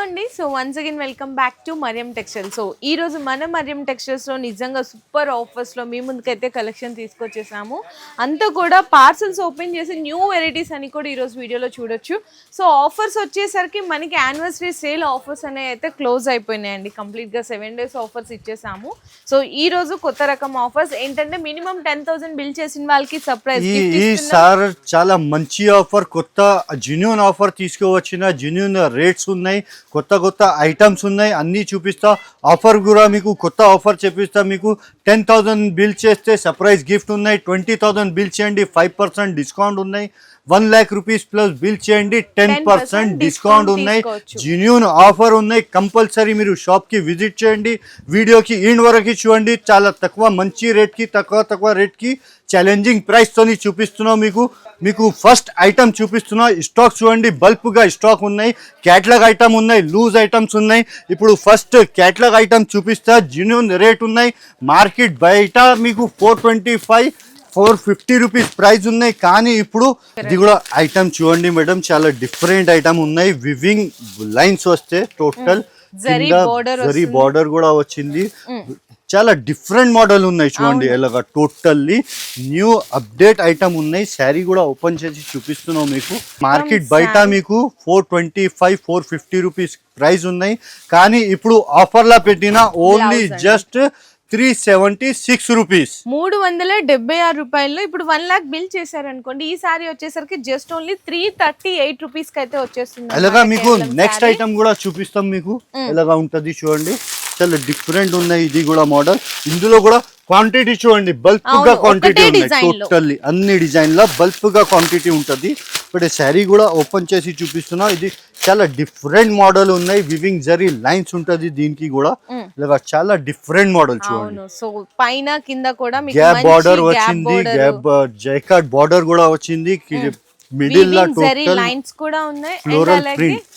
అండి. So once again welcome back to Mariyam textile. So ఈ రోజు మన మరియం టెక్స్టైల్స్ లో నిజంగా సూపర్ ఆఫర్స్ లో మీ ముందుకైతే కలెక్షన్ తీసుకొచ్చేసాము. అంతా కూడా పార్సల్స్ ఓపెన్ చేసి న్యూ వెరైటీస్ అని కూడా ఈ రోజు వీడియోలో చూడొచ్చు. సో ఆఫర్స్ వచ్చేసరికి మనకి యానివర్సరీ సేల్ ఆఫర్స్ అనేవి అయితే క్లోజ్ అయిపోయినాయండి. కంప్లీట్ గా 7 days ఆఫర్స్ ఇచ్చేసాము. సో ఈ రోజు కొత్త రకం ఆఫర్స్ ఏంటంటే మినిమం 10,000 బిల్ చేసిన వాళ్ళకి సర్ప్రైజ్ సార్ చాలా మంచి ఆఫర్, కొత్త జెన్యూన్ ఆఫర్ తీసుకువచ్చిన జెన్యూన్ రేట్స్ ఉన్నాయి, కొత్త ఐటమ్స్ ఉన్నాయి, అన్నీ చూపిస్తా. ఆఫర్ కూడా మీకు కొత్త ఆఫర్ చూపిస్తా. మీకు 10,000 బిల్ చేస్తే సర్ప్రైజ్ గిఫ్ట్ ఉన్నాయి, 20,000 బిల్ చేయండి 5% డిస్కౌంట్ ఉన్నాయి, 1 lakh rupees ప్లస్ బిల్ చేయండి 10% డిస్కౌంట్ ఉన్నాయి. జెన్యూన్ ఆఫర్ ఉన్నాయి. కంపల్సరీ మీరు షాప్కి విజిట్ చేయండి, వీడియోకి ఎండ్ వరకు చూడండి. చాలా తక్కువ మంచి రేట్కి తక్కువ రేట్కి ఛాలెంజింగ్ ప్రైస్తోని చూపిస్తున్నాం. మీకు ఫస్ట్ ఐటమ్ చూపిస్తున్నా. స్టాక్ చూడండి, బల్క్గా స్టాక్ ఉన్నాయి, క్యాటలాగ్ ఐటమ్ ఉన్నాయి, లూజ్ ఐటమ్స్ ఉన్నాయి. ఇప్పుడు ఫస్ట్ క్యాటలాగ్ ఐటమ్ చూపిస్తా. జెన్యూన్ రేట్ ఉన్నాయి. మార్కెట్ బయట మీకు 450 రూపీస్ ప్రైస్ ఉన్నాయి, కానీ ఇప్పుడు ఇది కూడా ఐటమ్ చూడండి మేడం, చాలా డిఫరెంట్ ఐటమ్ ఉన్నాయి. వివింగ్ లైన్స్ వస్తే టోటల్ జరీ బార్డర్ కూడా వచ్చింది. చాలా డిఫరెంట్ మోడల్ ఉన్నాయి చూడండి. ఇలాగా టోటల్లీ న్యూ అప్డేట్ ఐటమ్ ఉన్నాయి. శారీ కూడా ఓపెన్ చేసి చూపిస్తున్నాం మీకు. మార్కెట్ బయట మీకు 425-450 రూపీస్ ప్రైస్ ఉన్నాయి, కానీ ఇప్పుడు ఆఫర్లా పెట్టిన ఓన్లీ జస్ట్ 376 రూపీస్, 376 రూపాయల్లో ఇప్పుడు 1 lakh బిల్ చేశారనుకోండి. ఈ సారీ వచ్చేసరికి జస్ట్ ఓన్లీ 338 రూపీస్ కి అయితే వచ్చేస్తుంది. అలాగా మీకు నెక్స్ట్ ఐటమ్ కూడా చూపిస్తాం. మీకు ఎలాగా ఉంటది చూడండి, చాలా డిఫరెంట్ ఉన్నాయి. ఇది కూడా మోడల్. ఇందులో కూడా క్వాంటిటీ చూడండి, బల్క్ గా క్వాంటిటీ ఉన్నాయి. టోటల్లీ అన్ని డిజైన్ లో బల్క్ గా క్వాంటిటీ ఉంటది. ఇప్పుడు శారీ కూడా ఓపెన్ చేసి చూపిస్తున్నా. ఇది చాలా డిఫరెంట్ మోడల్ ఉన్నాయి. వివింగ్ జరీ లైన్స్ ఉంటది దీనికి కూడా. ఇలాగా చాలా డిఫరెంట్ మోడల్ చూడండి. సో పైన కింద కూడా గ్యాప్ బార్డర్ వచ్చింది, గ్యాప్ జైకాట్ బార్డర్ కూడా వచ్చింది. మిడిల్ లా టోటల్ లైన్స్ కూడా ఉన్నాయి. Floral print.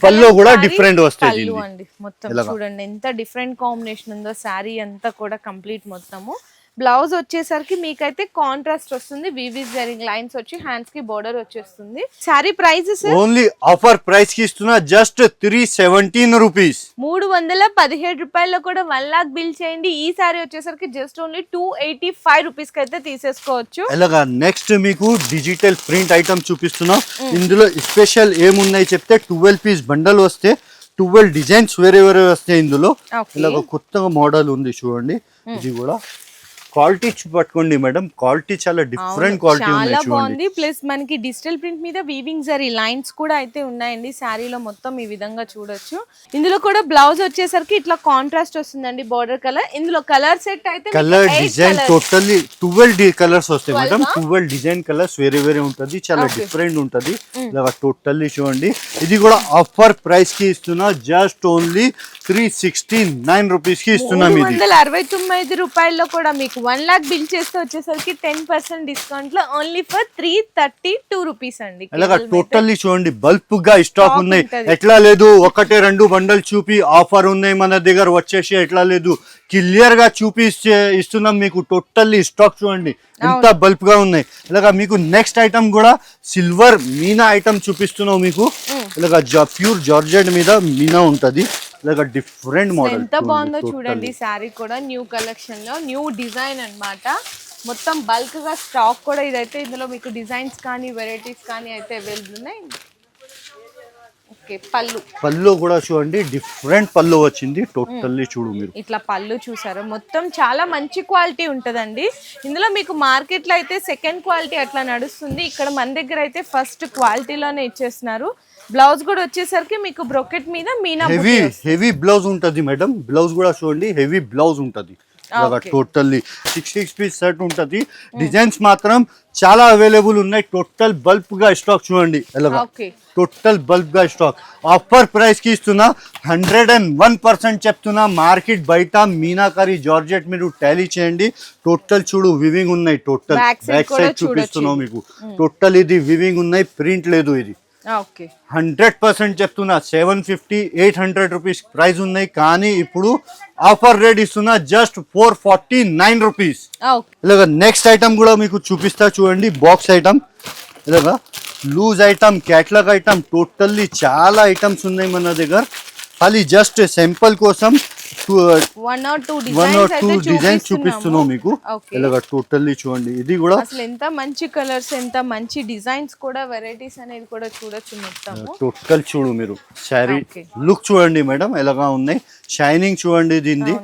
పళ్ళు కూడా డిఫరెంట్ వస్తాయి అండి. మొత్తం చూడండి ఎంత డిఫరెంట్ కాంబినేషన్ ఉందో. శారీ అంతా కూడా కంప్లీట్ మొత్తము. బ్లౌజ్ వచ్చేసరికి మీకైతే కాంట్రాస్ట్ వస్తుంది. వివింగ్ జరింగ్ లైన్స్ వచ్చి హ్యాండ్స్ కి బోర్డర్ వచ్చేస్తుంది. Sari price only offer price కి ఇస్తున్నా, జస్ట్ 317 రూపీస్, 317 రూపాయల్లో కూడా 1 lakh బిల్ చేయండి. ఈ శారీ వచ్చేసరికి జస్ట్ ఓన్లీ 285 రూపీస్ కి అయితే తీసేసుకోవచ్చు. అలాగా నెక్స్ట్ మీకు డిజిటల్ ప్రింట్ ఐటమ్ చూపిస్తున్నా. ఇందులో స్పెషల్ ఏమున్నాయి చెప్తే, 12 పీస్ బండల్ వస్తే 12 డిజైన్స్ వేరే వస్తాయి ఇందులో. ఇలాగ కొత్తగా మోడల్ ఉంది చూడండి. ఇది కూడా క్వాలిటీ పట్టుకోండి మేడం, క్వాలిటీ చాలా డిఫరెంట్ క్వాలిటీ చాలా బాగుంది. ప్లస్ మనకి డిజిటల్ ప్రింట్ మీద వీవింగ్ జరీ లైన్స్ కూడా అయితే ఉన్నాయండి. శారీలో మొత్తం ఈ విధంగా చూడొచ్చు. ఇందులో కూడా బ్లౌజ్ వచ్చేసరికి ఇట్లా కాంట్రాస్ట్ వస్తుందండి, బోర్డర్ కలర్. ఇందులో కలర్ సెట్ అయితే కలర్ డిజైన్ టోటల్లీ 12 కలర్స్ వస్తాయి మేడం. 12 డిజైన్ కలర్స్ వేరే ఉంటది, చాలా డిఫరెంట్ ఉంటది. ఇలా టోటల్లీ చూడండి. ఇది కూడా ఆఫర్ ప్రైస్ కి ఇస్తున్నా, జస్ట్ ఓన్లీ 369 రూపీస్ కి ఇస్తున్నాం. 369 రూపాయల్లో కూడా మీకు 1 lakh బిల్ చేస్తే వచ్చేసరికి 10% డిస్కౌంట్ లో ఓన్లీ ఫర్ 332 రూపీస్ అండి. అలాగా టోటల్లీ చూడండి, బల్క్ గా స్టాక్ ఉన్నాయి. ఎట్లా లేదు 1-2 బండల్ చూపి ఆఫర్ ఉన్నాయి మన దగ్గర వచ్చేసి, ఎట్లా లేదు క్లియర్ గా చూపి ఇస్తున్నాం మీకు. టోటల్లీ స్టాక్ చూడండి ఎంత బల్క్ గా ఉన్నాయి. ఇలాగా మీకు నెక్స్ట్ ఐటమ్ కూడా సిల్వర్ మీనా ఐటమ్ చూపిస్తున్నాం మీకు. ఇలాగా ప్యూర్ జార్జెట్ మీద మీనా ఉంటది. ఇలాగా డిఫరెంట్ మోడల్. ఎంత బాగుందో చూడండి. శారీ కూడా న్యూ కలెక్షన్ లో న్యూ డిజైన్ అన్నమాట. మొత్తం బల్క్ గా స్టాక్ కూడా ఇదైతే. ఇందులో మీకు డిజైన్స్ కానీ వెరైటీస్ కానీ అయితే అవైలబుల్ ఉన్నాయి. పళ్ళు కూడా చూడండి, డిఫరెంట్ పళ్ళు వచ్చింది. టోటల్లీ చూడు మీరు ఇట్లా పళ్ళు చూసారు. మొత్తం చాలా మంచి క్వాలిటీ ఉంటదండి. ఇందులో మీకు మార్కెట్ లో అయితే సెకండ్ క్వాలిటీ అట్లా నడుస్తుంది. ఇక్కడ మన దగ్గర అయితే ఫస్ట్ క్వాలిటీలోనే ఇచ్చేస్తున్నారు. బ్లౌజ్ కూడా వచ్చేసరికి మీకు బ్రోకెట్ మీద మీనా హెవీ బ్లౌజ్ ఉంటది మేడం. బ్లౌజ్ కూడా చూడండి, హెవీ బ్లౌజ్ ఉంటది. టోటల్లీ 66 పీస్ సెట్ ఉంటది. డిజైన్స్ మాత్రం చాలా అవైలబుల్ ఉన్నాయి. టోటల్ బల్క్ గా స్టాక్ చూడండి. ఎలాగా టోటల్ బల్క్ గా స్టాక్. ఆఫర్ ప్రైస్ కి ఇస్తున్నా, 101% చెప్తున్నా. మార్కెట్ బయట మీనాకారి జార్జెట్ మీరు టాలీ చేయండి. టోటల్ చూడు వివింగ్ ఉన్నాయి. టోటల్ బ్యాక్ సైడ్ చూపిస్తున్నాం మీకు. టోటల్ ఇది వివింగ్ ఉన్నాయి, ప్రింట్ లేదు. ఇది 100% చెప్తున్నా. 750-800 రూపీస్ ప్రైస్ ఉన్నాయి, కానీ ఇప్పుడు ఆఫర్ రేట్ ఇస్తున్నా జస్ట్ 449 రూపీస్. ఇలాగా నెక్స్ట్ ఐటమ్ కూడా మీకు చూపిస్తా చూడండి. బాక్స్ ఐటమ్ ఇలాగా loose item, catalogue item, totally చాలా ఐటమ్స్ ఉన్నాయి మన దగ్గర. ఖాళీ జస్ట్ సింపుల్ కోసం వన్ ఆర్ టూ డిజైన్స్ చూపిస్తున్నాం మీకు. ఇలాగా టోటల్లీ చూడండి, ఇది కూడా అసలు ఎంత మంచి కలర్స్, ఎంత మంచి డిజైన్స్ కూడా, వెరైటీస్ అనేది కూడా చూడొచ్చు మొత్తం. టోటల్ చూడు మీరు, శారీ లుక్ చూడండి మేడం ఎలాగా ఉన్నాయి, షైనింగ్ చూడండి దీనిది.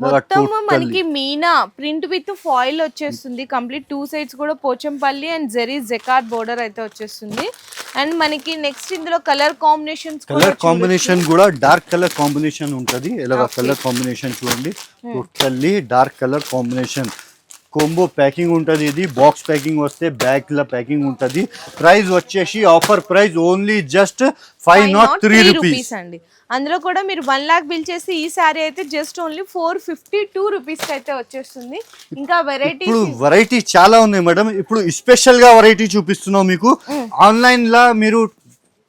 మొత్తం మనకి మీనా ప్రింట్ విత్ ఫాయిల్ వచ్చేస్తుంది. కంప్లీట్ 2 సైడ్స్ కూడా Pochampally and zari jacquard border అయితే వచ్చేస్తుంది. అండ్ మనకి నెక్స్ట్ ఇందులో కలర్ కాంబినేషన్ కూడా డార్క్ కలర్ కాంబినేషన్ ఉంటది. ఇలాగ కలర్ కాంబినేషన్ చూడండి, totally dark colour combination. Combo packing ఉంటుంది, ఇది బాక్స్ ప్యాకింగ్ వస్తే బ్యాగ్ లా ప్యాకింగ్ ఉంటుంది. ప్రైస్ వచ్చేసి offer price only just 503 rupees అండి. అందులో కూడా మీరు 1 lakh బిల్ చేసి ఈ సారీ అయితే జస్ట్ ఓన్లీ 452 రూపీస్ అయితే వచ్చేస్తుంది. ఇంకా వెరైటీ చాలా ఉన్నాయి మేడం. ఇప్పుడు స్పెషల్ గా వెరైటీ చూపిస్తున్నాం మీకు. ఆన్లైన్ లా మీరు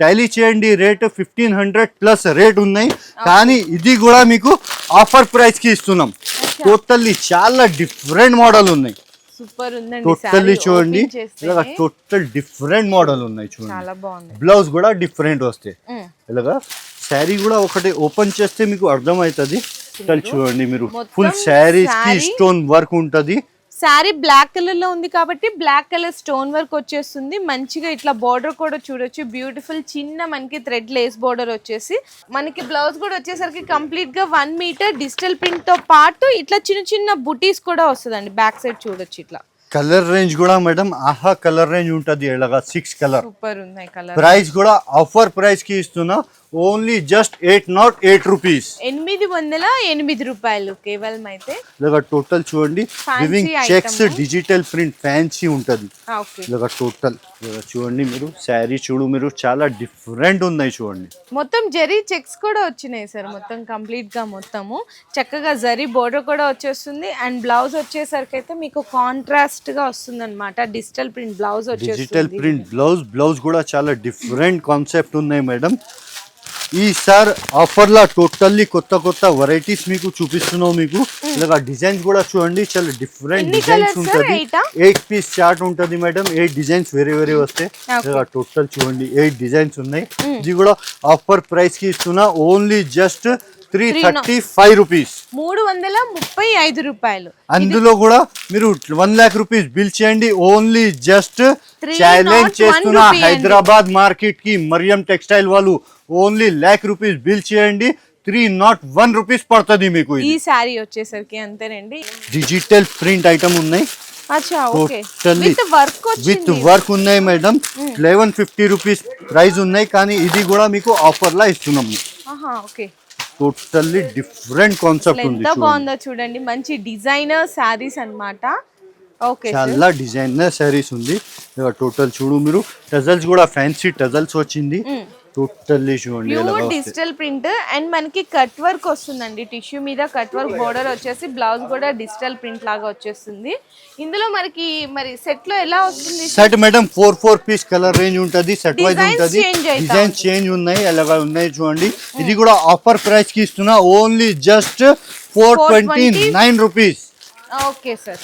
టాలీ చేయండి, రేట్ 1500 ప్లస్ రేట్ ఉన్నాయి, కానీ ఇది కూడా మీకు ఆఫర్ ప్రైస్ కి ఇస్తున్నాం. టోటల్లీ చాలా డిఫరెంట్ మోడల్ ఉన్నాయి. సూపర్ ఉందండి, టోటల్లీ చూడండి, ఇలాగా టోటల్ డిఫరెంట్ మోడల్ ఉన్నాయి చూడండి. చాలా బాగుంది. బ్లౌజ్ కూడా డిఫరెంట్ వస్తాయి. ఇలాగా శారీ కూడా ఒకటి ఓపెన్ చేస్తే మీకు అర్థం అవుతుంది. చూడండి మీరు, ఫుల్ శారీస్ కి స్టోన్ వర్క్ ఉంటది. శారీ బ్లాక్ కలర్ లో ఉంది కాబట్టి బ్లాక్ కలర్ స్టోన్ వర్క్ వచ్చేస్తుంది. మంచిగా ఇట్లా బార్డర్ కూడా చూడొచ్చు, బ్యూటిఫుల్ చిన్న మనకి థ్రెడ్ లేస్ బార్డర్ వచ్చేసి. మనకి బ్లౌజ్ కూడా వచ్చేసరికి కంప్లీట్ గా 1 మీటర్ డిజిటల్ ప్రింట్ తో పాటు ఇట్లా చిన్న చిన్న బుటీస్ కూడా వస్తుందండి. బ్యాక్ సైడ్ చూడొచ్చు. ఇట్లా కలర్ రేంజ్ కూడా మేడం ఆహా కలర్ రేంజ్ ఉంటది. ఇలాగా 6 కలర్. సూపర్ ఉన్నాయి కలర్. ప్రైస్ కూడా ఆఫర్ ప్రైస్ కి ఇస్తున్నా, ఓన్లీ జస్ట్ 808 రూపీస్. 808 రూపాయలు కేవలం. అయితే ఇలాగా టోటల్ చూడండి, weaving checks digital print fancy ఉంటది. ఇలాగా టోటల్ చూడండి మీరు, శారీ చూడు మీరు, చాలా డిఫరెంట్ ఉన్నాయి చూడండి. మొత్తం జరీ చెక్స్ కూడా వచ్చినాయి సార్. మొత్తం కంప్లీట్ గా మొత్తము చక్కగా జరీ బోర్డర్ కూడా వచ్చేస్తుంది. అండ్ బ్లౌజ్ వచ్చేసరికి అయితే మీకు కాంట్రాస్ట్ గా వస్తుంది అనమాట. డిజిటల్ ప్రింట్ బ్లౌజ్ వచ్చేస్తుంది. డిజిటల్ ప్రింట్ బ్లౌజ్ కూడా చాలా డిఫరెంట్ కాన్సెప్ట్ ఉన్నాయి మేడం. ఈసారి ఆఫర్ లా టోటల్లీ కొత్త వెరైటీస్ మీకు చూపిస్తున్నాం. మీకు ఇలాగా డిజైన్స్ కూడా చూడండి, చాలా డిఫరెంట్ డిజైన్స్ ఉంటది. 8 పీస్ చార్ట్ ఉంటది మేడం. 8 డిజైన్స్ వేరే వస్తాయి. ఇలా టోటల్ చూడండి, 8 డిజైన్స్ ఉన్నాయి. ఇది కూడా ఆఫర్ ప్రైస్ కి ఇస్తున్నా, ఓన్లీ జస్ట్ 335 రూపీస్. 335 రూపాయలు. అందులో కూడా మీరు 1 lakh రూపీస్ బిల్ చేయండి, ఓన్లీ జస్ట్ ఛాలెంజ్ చేస్తున్నా హైదరాబాద్ మార్కెట్ కి మరియం టెక్స్టైల్ వాళ్ళు ఓన్లీ 1 lakh రూపీస్ బిల్ చేయండి, 301 రూపీస్ పడుతుంది మీకు. ఈ సారీ వచ్చేసరికి అంతేనండి. డిజిటల్ ప్రింట్ ఐటమ్ ఉన్నాయి, విత్ వర్క్ ఉన్నాయి మేడం. 1150 రూపీస్ ప్రైస్ ఉన్నాయి, కానీ ఇది కూడా మీకు ఆఫర్ లా ఇస్తున్నాము. టోటల్లీ డిఫరెంట్ కాన్సెప్ట్ ఉంది. ఎంత బాగుందో చూడండి, మంచి డిజైనర్ సారీస్ అన్నమాట. చాలా డిజైనర్ సారీస్ ఉంది. టోటల్ చూడు మీరు, టజల్స్ కూడా ఫ్యాన్సీ టజల్స్ వచ్చింది. టోటల్లీ చూడండి, డిజిటల్ ప్రింట్ అండ్ మనకి కట్ వర్క్ వస్తుందండి. టిష్యూ మీద కట్ వర్క్ బోర్డర్ వచ్చేసి బ్లౌజ్ కూడా డిజిటల్ ప్రింట్ లాగా వచ్చేస్తుంది. ఇందులో మనకి మరి సెట్ లో ఎలా వస్తుంది? Set madam 4 piece colour range ఉంటది, సెట్ వైజ్ ఉంటది. డిజైన్ చేంజ్ ఉన్నాయి, అలాగా ఉన్నాయి చూడండి. ఇది కూడా ఆఫర్ ప్రైస్ కి ఇస్తున్నా, only just 429 rupees. Okay sir,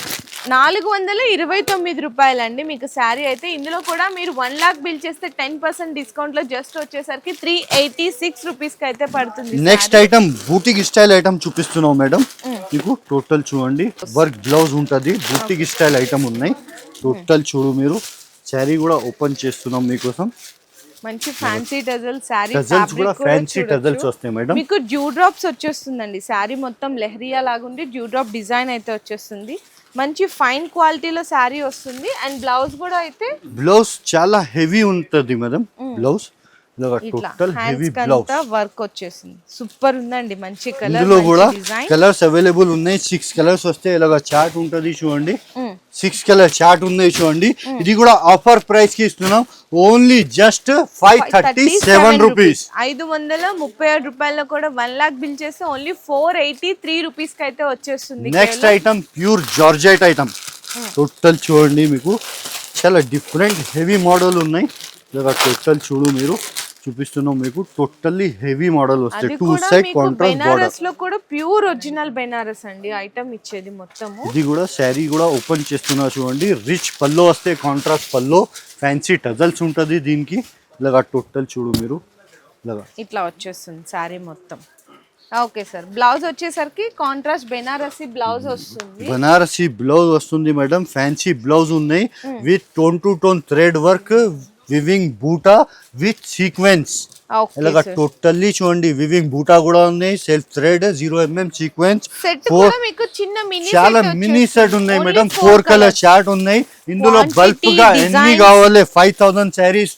429 రూపాయలండి మీకు శారీ అయితే. ఇందులో కూడా మీరు 1 lakh బిల్ చేస్తే 10% డిస్కౌంట్ లో జస్ట్ వచ్చేసరికి 386 రూపీస్ కి అయితే పడుతుంది. Next item boutique style item చూపిస్తున్నాం మేడం మీకు. టోటల్ చూడండి, వర్క్ బ్లౌజ్ ఉంటది, బూటిక్ స్టైల్ ఐటమ్ ఉన్నాయి. టోటల్ చూడు మీరు, శారీ కూడా ఓపెన్ చేస్తున్నాం మీకోసం. మంచి ఫ్యాన్సీ టజల్ శారీ, టజల్స్ కూడా ఫ్యాన్సీ టజల్స్ వస్తాయి మేడం. మీకు డ్యూ డ్రాప్స్ వచ్చేస్తుందండి. శారీ మొత్తం లెహరియా లాగుండి డ్యూ డ్రాప్ డిజైన్ అయితే వచ్చేస్తుంది. మంచి ఫైన్ క్వాలిటీలో శారీ వస్తుంది. అండ్ బ్లౌజ్ కూడా అయితే బ్లౌజ్ చాలా హెవీ ఉంటది madam. Blouse total heavy blouse work వచ్చేసింది. సూపర్ ఉందండి, మంచి కలర్. ఇందులో కూడా కలర్స్ అవైలబుల్ ఉన్నాయి. 6 కలర్స్ వస్తే ఇలాగా చార్ట్ ఉంటది చూడండి. 6 కలర్ చార్ట్ ఉన్నాయి చూడండి. ఇది కూడా ఆఫర్ ప్రైస్ కి ఇస్తున్నాం, ఓన్లీ జస్ట్ 537 రూపీస్. 537 రూపాయల్లో కూడా 1 lakh బిల్ చేస్తే ఓన్లీ 483 రూపీస్ కి అయితే వచ్చేస్తుంది. Next item pure georgette item. Total చూడండి మీకు, చాలా డిఫరెంట్ హెవీ మోడల్ ఉన్నాయి. టోటల్ చూడు మీరు, చూపిస్తున్నాం మీకు. టోటల్లీ హెవీ మోడల్ వస్తాయి, అది 2 కూడా సైడ్ మీకు కాంట్రాస్ట్ బార్డర్. బెనారస్ లో కూడా ప్యూర్ ఒరిజినల్ బెనారస్ అండి ఐటమ్ ఇచ్చేది మొత్తము. ఇది కూడా శారీ కూడా ఓపెన్ చేస్తున్నా చూడండి. రిచ్ పల్లో వస్తే, కాంట్రాస్ట్ పల్లో, ఫ్యాన్సీ టజల్స్ ఉంటుంది దీనికి. ఇలాగా టోటల్ చూడు మీరు, ఇలాగా ఇట్లా వచ్చేస్తుంది శారీ మొత్తం. ఓకే సార్, బ్లౌజ్ వచ్చేసరికి కాంట్రాస్ట్ బెనారసి బ్లౌజ్ వస్తుంది. బనారసి బ్లౌజ్ వస్తుంది మేడం. ఫ్యాన్సీ బ్లౌజ్ ఉన్నాయి with tone to tone thread work, weaving బూటా విత్ సీక్వెన్స్. ఇలాగా టోటల్లీ చూడండి, వివింగ్ బూటా కూడా ఉన్నాయి, సెల్ఫ్ థ్రెడ్, 0mm సీక్వెన్స్. చాలా మినీ సెట్ ఉన్నాయి మేడం. 4 కలర్ చార్ట్ ఉన్నాయి. ఇందులో బల్క్ గా ఎన్ని కావాలి, 5000 శారీస్,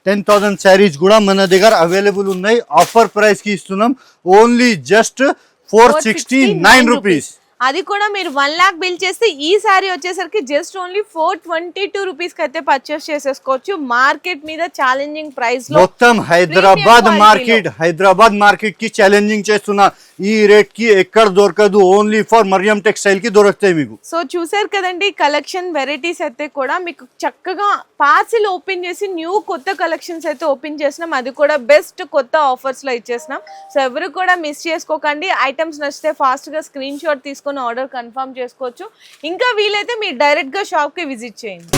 10,000 శారీస్ కూడా మన దగ్గర అవైలబుల్ ఉన్నాయి. ఆఫర్ ప్రైస్ కి ఇస్తున్నాం, ఓన్లీ జస్ట్ 469 రూపీస్. అది కూడా మీరు 1 lakh బిల్ చేస్తే ఈ సారీ వచ్చేసరికి జస్ట్ ఓన్లీ 422 రూపీస్ కి అయితే పర్చేస్ చేసేసుకోవచ్చు. మార్కెట్ మీద ఛాలెంజింగ్ ప్రైస్ లో మొత్తం హైదరాబాద్ మార్కెట్ కి ఛాలెంజింగ్ చేస్తున్నా. ఈ రేట్ కి ఎక్కడ దొరకదు, ఓన్లీ ఫర్ మరియం టెక్స్టైల్ కి దొరుకుతాయి మీకు. సో చూసారు కదండి కలెక్షన్, వెరైటీస్ అయితే కూడా మీకు చక్కగా పార్సిల్ ఓపెన్ చేసి న్యూ కొత్త కలెక్షన్స్ అయితే ఓపెన్ చేసినాం. అది కూడా బెస్ట్ కొత్త ఆఫర్స్ లో ఇచ్చేసినాం. సో ఎవరు కూడా మిస్ చేసుకోకండి. ఐటమ్స్ నచ్చితే ఫాస్ట్ గా స్క్రీన్ షాట్ తీసుకొని ఆర్డర్ కన్ఫర్మ్ చేసుకోవచ్చు. ఇంకా వీలైతే మీరు డైరెక్ట్ గా షాప్ కి విజిట్ చేయండి.